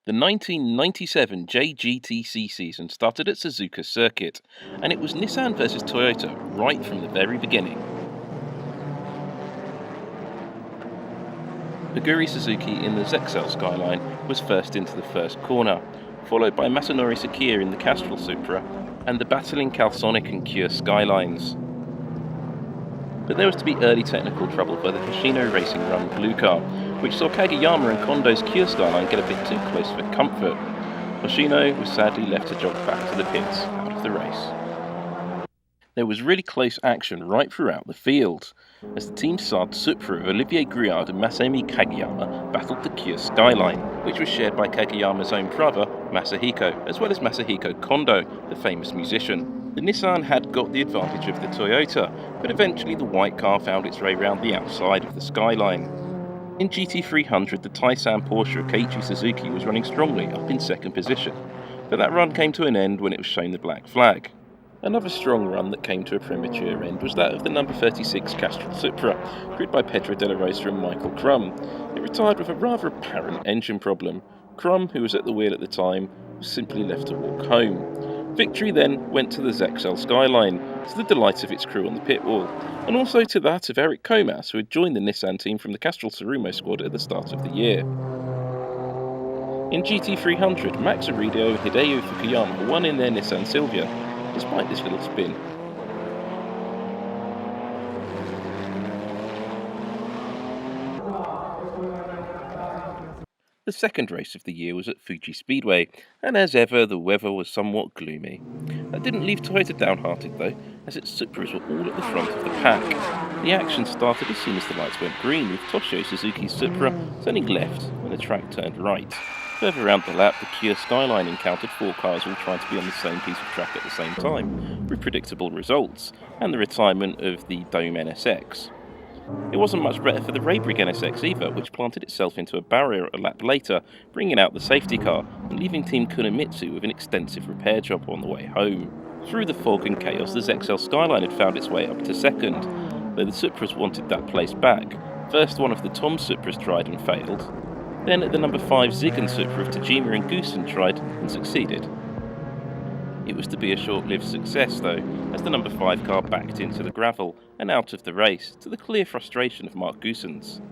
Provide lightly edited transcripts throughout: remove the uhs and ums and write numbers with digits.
The 1997 JGTC season started at Suzuka Circuit, and it was Nissan versus Toyota right from the very beginning. Aguri Suzuki in the Zexel Skyline was first into the first corner, followed by Masanori Sakia in the Castrol Supra and the battling Calsonic and Cure Skylines. But there was to be early technical trouble for the Hoshino Racing Run Blue Car, which saw Kageyama and Kondo's Cure Skyline get a bit too close for comfort. Hoshino was sadly left to jog back to the pits out of the race. There was really close action right throughout the field, as the Team Saab Supra of Olivier Gruard and Masami Kageyama battled the Cure Skyline, which was shared by Kageyama's own brother, Masahiko, as well as Masahiko Kondo, the famous musician. The Nissan had got the advantage of the Toyota, but eventually the white car found its way round the outside of the Skyline. In GT300, the Taisan Porsche of Keiichi Suzuki was running strongly up in second position, but that run came to an end when it was shown the black flag. Another strong run that came to a premature end was that of the number 36 Castrol Supra, crewed by Pedro de la Rosa and Michael Crum. It retired with a rather apparent engine problem. Crum, who was at the wheel at the time, was simply left to walk home. Victory then went to the Zexel Skyline, to the delight of its crew on the pit wall, and also to that of Eric Comas, who had joined the Nissan team from the Castrol Tsurumo squad at the start of the year. In GT300, Max Aridio and Hideo Fukuyama won in their Nissan Silvia, despite this little spin. The second race of the year was at Fuji Speedway, and as ever the weather was somewhat gloomy. That didn't leave Toyota downhearted though, as its Supras were all at the front of the pack. The action started as soon as the lights went green, with Toshio Suzuki's Supra turning left when the track turned right. Further round the lap, the Kia Skyline encountered four cars all trying to be on the same piece of track at the same time, with predictable results, and the retirement of the Dome NSX. It wasn't much better for the Raybrigg NSX either, which planted itself into a barrier a lap later, bringing out the safety car and leaving Team Kunimitsu with an extensive repair job on the way home. Through the fog and chaos, the Zexel Skyline had found its way up to second, though the Supras wanted that place back. First, one of the Tom Supras tried and failed. Then the number 5 Zigan Supra of Tajima and Goosen tried and succeeded. It was to be a short-lived success though, as the number 5 car backed into the gravel and out of the race, to the clear frustration of Mark Goossens.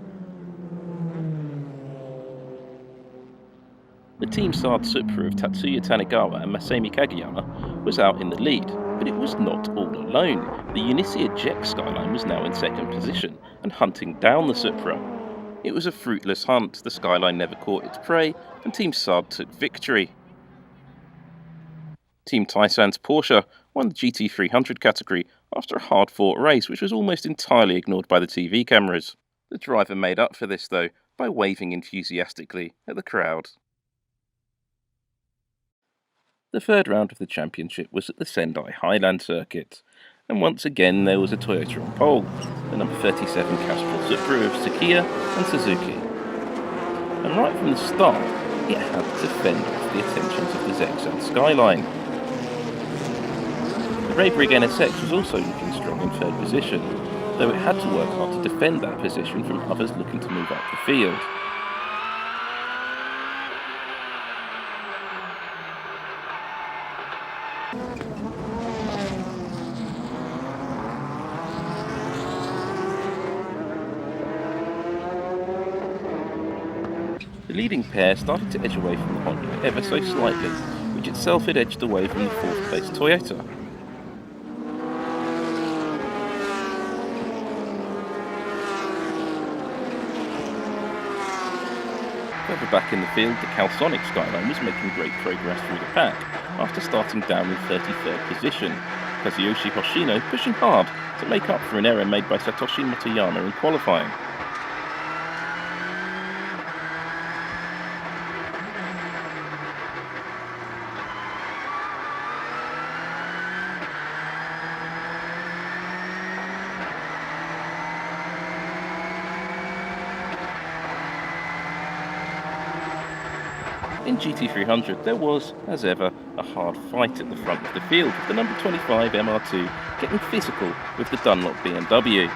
The Team Saab Supra of Tatsuya Tanegawa and Masami Kageyama was out in the lead, but it was not all alone. The Unisia Jet Skyline was now in second position and hunting down the Supra. It was a fruitless hunt, the Skyline never caught its prey, and Team Saab took victory. Team Taisan's Porsche won the GT300 category after a hard-fought race which was almost entirely ignored by the TV cameras. The driver made up for this though by waving enthusiastically at the crowd. The third round of the championship was at the Sendai Highland circuit, and once again there was a Toyota on pole, the number 37 Castrol Supra of Sakia and Suzuki. And right from the start, it had to fend off the attentions of the Zexel Skyline. The Raybrigg NSX was also looking strong in third position, though it had to work hard to defend that position from others looking to move up the field. The leading pair started to edge away from the Honda ever so slightly, which itself had edged away from the fourth place Toyota. Further back in the field, the Calsonic Skyline was making great progress through the pack, after starting down in 33rd position. Kazuyoshi Hoshino pushing hard to make up for an error made by Satoshi Motoyama in qualifying. In GT300 there was, as ever, a hard fight at the front of the field, with the number 25 MR2 getting physical with the Dunlop BMW.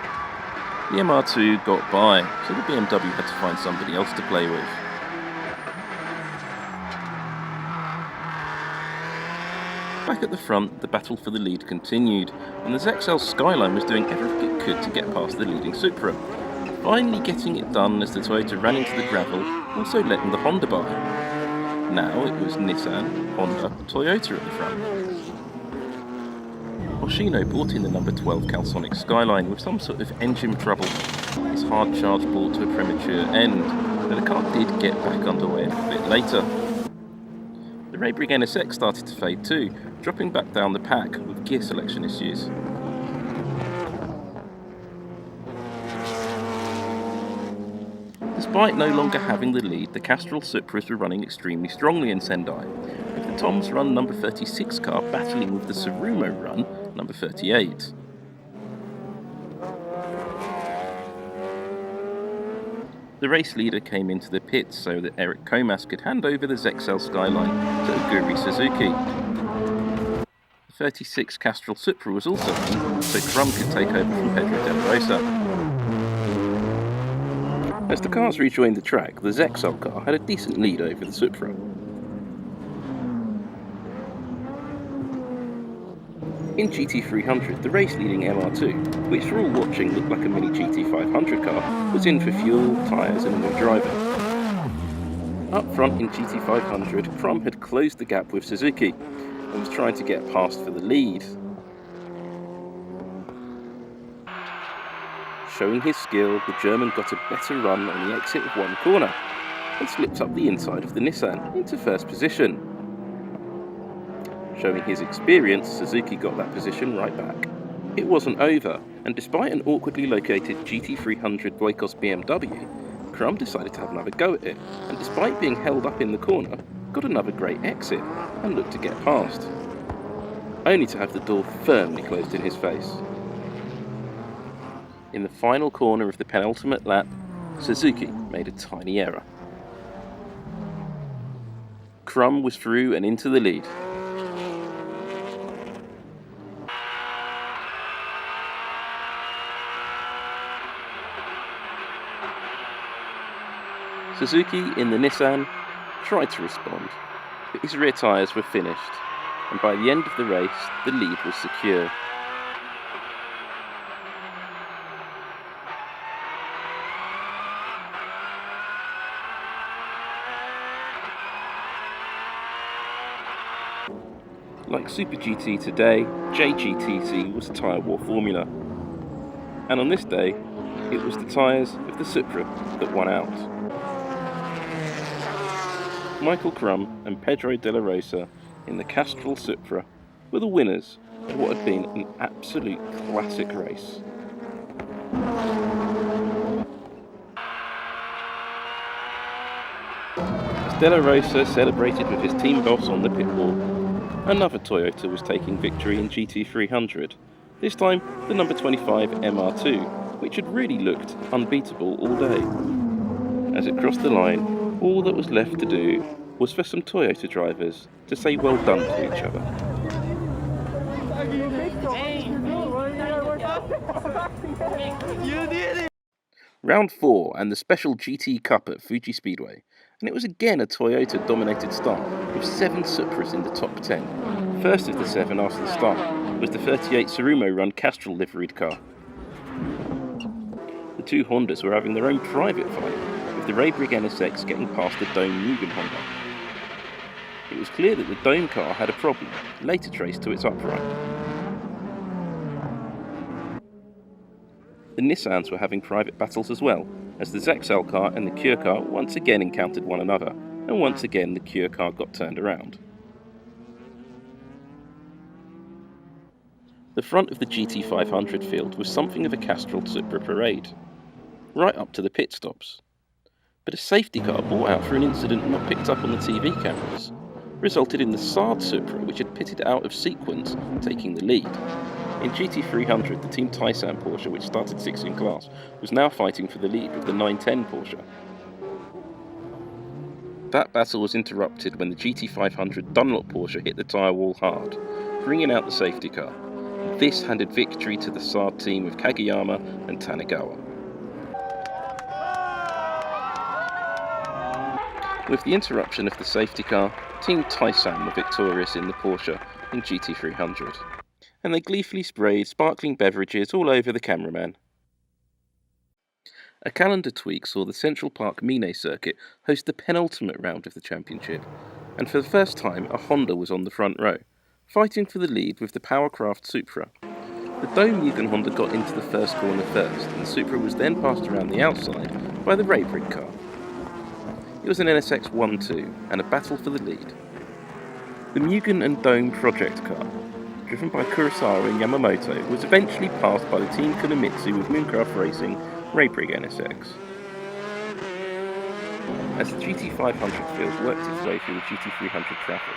The MR2 got by, so the BMW had to find somebody else to play with. Back at the front, the battle for the lead continued, and the ZXL Skyline was doing everything it could to get past the leading Supra, finally getting it done as the Toyota ran into the gravel, also letting the Honda by. Now it was Nissan, Honda, and Toyota at the front. Hoshino brought in the number 12 Calsonic Skyline with some sort of engine trouble. His hard charge brought to a premature end, but the car did get back underway a little bit later. The Raybrigg NSX started to fade too, dropping back down the pack with gear selection issues. Despite no longer having the lead, the Castrol Supras were running extremely strongly in Sendai, with the Tom's Run number 36 car battling with the Tsurumo Run number 38. The race leader came into the pits so that Eric Comas could hand over the ZXL Skyline to Oguri Suzuki. The 36 Castrol Supra was also on, so Crum could take over from Pedro de la Rosa. As the cars rejoined the track, the ZXL car had a decent lead over the Supra. In GT300, the race-leading MR2, which for all watching looked like a mini GT500 car, was in for fuel, tyres and a new driver. Up front in GT500, Crum had closed the gap with Suzuki and was trying to get past for the lead. Showing his skill, the German got a better run on the exit of one corner and slipped up the inside of the Nissan into first position. Showing his experience, Suzuki got that position right back. It wasn't over, and despite an awkwardly located GT300 Boykos BMW, Crum decided to have another go at it, and despite being held up in the corner, got another great exit and looked to get past, only to have the door firmly closed in his face. In the final corner of the penultimate lap, Suzuki made a tiny error. Crum was through and into the lead. Suzuki, in the Nissan, tried to respond, but his rear tyres were finished, and by the end of the race, the lead was secure. Like Super GT today, JGTC was a tyre war formula, and on this day, it was the tyres of the Supra that won out. Michael Crum and Pedro de la Rosa in the Castrol Supra were the winners of what had been an absolute classic race. As de la Rosa celebrated with his team boss on the pit wall, another Toyota was taking victory in GT300, this time the number 25 MR2, which had really looked unbeatable all day. As it crossed the line, all that was left to do was for some Toyota drivers to say well done to each other. Round 4 and the special GT Cup at Fuji Speedway, and it was again a Toyota dominated start with 7 Supras in the top 10. First of the 7 after the start was the 38 Tsurumo Run Castrol liveried car. The two Hondas were having their own private fight, with the Raybrigg NSX getting past the Dome Mugen Honda. It was clear that the Dome car had a problem, later traced to its upright. The Nissans were having private battles as well, as the ZXL car and the Cure car once again encountered one another, and once again the Cure car got turned around. The front of the GT500 field was something of a Castrol Supra parade, right up to the pit stops. But a safety car brought out for an incident not picked up on the TV cameras resulted in the Saab Supra, which had pitted out of sequence, taking the lead. In GT300, the Team Taisan Porsche, which started 6th in class, was now fighting for the lead with the 910 Porsche. That battle was interrupted when the GT500 Dunlop Porsche hit the tyre wall hard, bringing out the safety car. This handed victory to the Saab team of Kageyama and Tanegawa. With the interruption of the safety car, Team Taisan were victorious in the Porsche, in GT300, and they gleefully sprayed sparkling beverages all over the cameraman. A calendar tweak saw the Central Park Mine circuit host the penultimate round of the championship, and for the first time a Honda was on the front row, fighting for the lead with the Powercraft Supra. The Dome Mugen Honda got into the first corner first, and the Supra was then passed around the outside by the Raybrig car. It was an NSX 1-2 and a battle for the lead. The Mugen and Dome project car, driven by Kurosawa and Yamamoto, was eventually passed by the Team Kunimitsu with Mooncraft Racing Raybrig NSX. As the GT500 field worked its way through the GT300 traffic,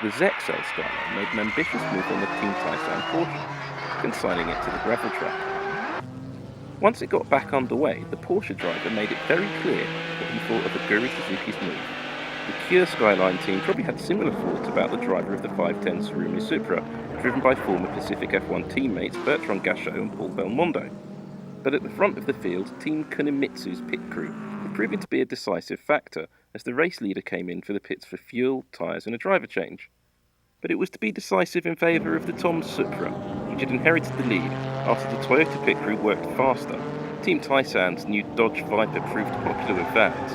the ZXL Skyline made an ambitious move on the Team Taisan Porsche, consigning it to the gravel track. Once it got back underway, the Porsche driver made it very clear what he thought of Aguri Suzuki's move. The Cure Skyline team probably had similar thoughts about the driver of the 510 Tsurumi Supra, driven by former Pacific F1 teammates Bertrand Gachot and Paul Belmondo. But at the front of the field, Team Kunimitsu's pit crew were proving to be a decisive factor as the race leader came in for the pits for fuel, tyres and a driver change. But it was to be decisive in favour of the Tom Supra, which had inherited the lead after the Toyota pit crew worked faster. Team Taisan's new Dodge Viper proved popular with fans,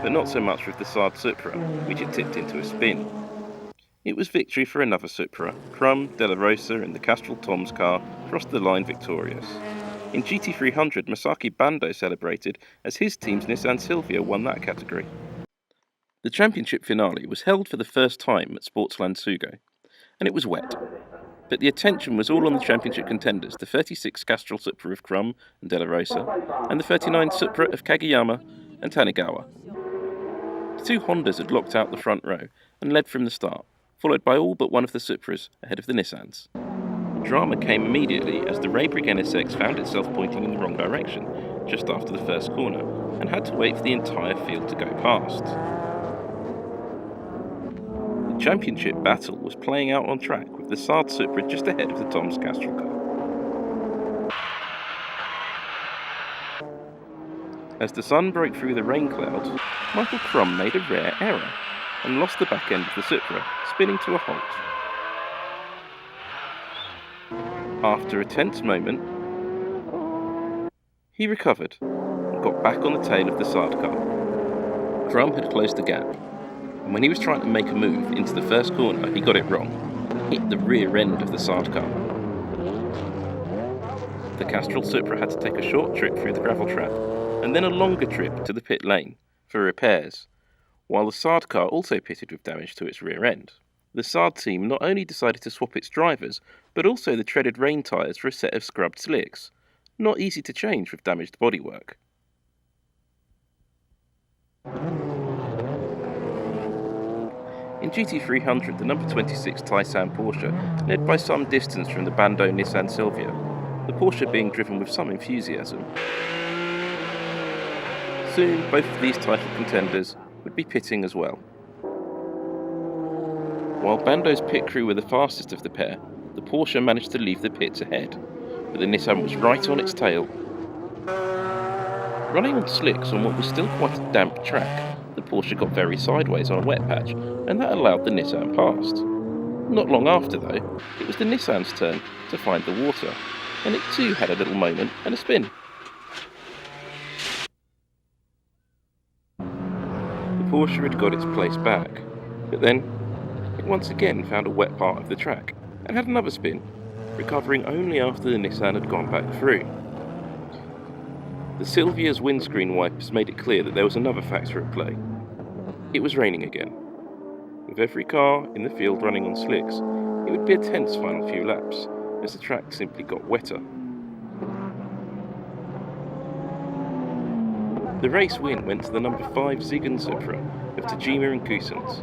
but not so much with the Saab Supra, which had tipped into a spin. It was victory for another Supra. Crum, Della Rosa and the Castrol Tom's car crossed the line victorious. In GT300, Masaki Bando celebrated as his team's Nissan Silvia won that category. The championship finale was held for the first time at Sportsland Sugo, and it was wet. But the attention was all on the championship contenders, the 36 Castrol Supra of Crum and Della Rosa, and the 39 Supra of Kageyama and Tanigawa. The two Hondas had locked out the front row and led from the start, followed by all but one of the Supras ahead of the Nissans. Drama came immediately as the Raybrig NSX found itself pointing in the wrong direction just after the first corner and had to wait for the entire field to go past. The championship battle was playing out on track with the Saab Supra just ahead of the Tom's Castrol car. As the sun broke through the rain clouds, Michael Crum made a rare error and lost the back end of the Supra, spinning to a halt. After a tense moment, he recovered and got back on the tail of the Saab car. Crum had closed the gap, and when he was trying to make a move into the first corner, he got it wrong, hit the rear end of the Saab car. The Castrol Supra had to take a short trip through the gravel trap, and then a longer trip to the pit lane for repairs, while the Saab car also pitted with damage to its rear end. The Saab team not only decided to swap its drivers, but also the treaded rain tyres for a set of scrubbed slicks. Not easy to change with damaged bodywork. In GT300, the number 26 Taisan Porsche led by some distance from the Bando Nissan Silvia, the Porsche being driven with some enthusiasm. Soon, both of these title contenders would be pitting as well. While Bando's pit crew were the fastest of the pair, the Porsche managed to leave the pits ahead, but the Nissan was right on its tail. Running on slicks on what was still quite a damp track, the Porsche got very sideways on a wet patch, and that allowed the Nissan past. Not long after, though, it was the Nissan's turn to find the water, and it too had a little moment and a spin. The Porsche had got its place back, but then it once again found a wet part of the track and had another spin, recovering only after the Nissan had gone back through. The Silvia's windscreen wipers made it clear that there was another factor at play. It was raining again. With every car in the field running on slicks, it would be a tense final few laps, as the track simply got wetter. The race win went to the number 5 Zigen Supra of Tajima and Cousins,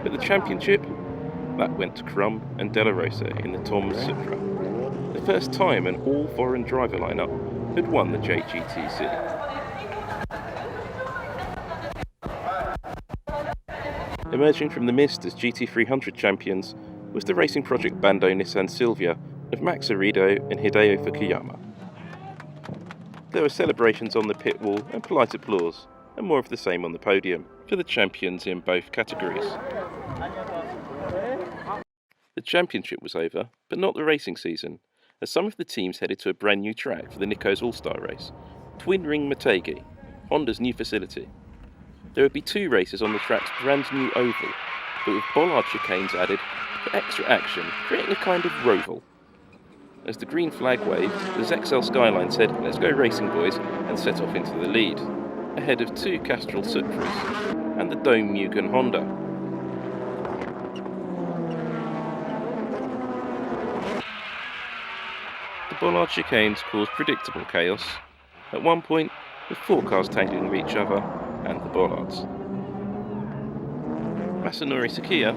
but the championship, that went to Crum and Della Rosa in the Tom Supra, the first time an all-foreign driver lineup had won the JGTC. Emerging from the mist as GT300 champions was the racing project Bando Nissan Silvia of Max Arido and Hideo Fukuyama. There were celebrations on the pit wall and polite applause, and more of the same on the podium for the champions in both categories. The championship was over, but not the racing season, as some of the teams headed to a brand new track for the Nico's All-Star race, Twin Ring Motegi, Honda's new facility. There would be 2 races on the track's brand new oval, but with bollard chicanes added for extra action, creating a kind of roval. As the green flag waved, the Zexel Skyline said, "Let's go racing, boys," and set off into the lead, ahead of 2 Castrol Supras and the Dome Mugen Honda. The bollard chicanes caused predictable chaos, at one point with 4 cars tangling with each other and the bollards. Masanori Sakia,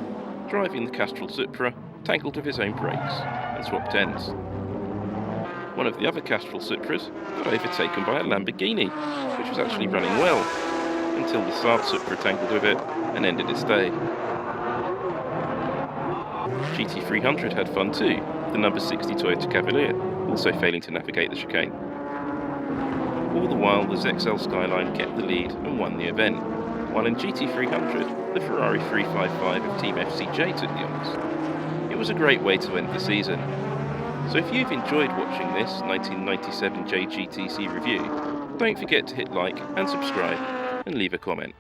driving the Castrol Supra, tangled with his own brakes and swapped ends. One of the other Castrol Supras got overtaken by a Lamborghini, which was actually running well, until the Saab Supra tangled with it and ended its day. GT300 had fun too, the number 60 Toyota Cavalier also failing to navigate the chicane. All the while, the Zexel Skyline kept the lead and won the event, while in GT300, the Ferrari 355 of Team FCJ took the honours. It was a great way to end the season. So if you've enjoyed watching this 1997 JGTC review, don't forget to hit like and subscribe and leave a comment.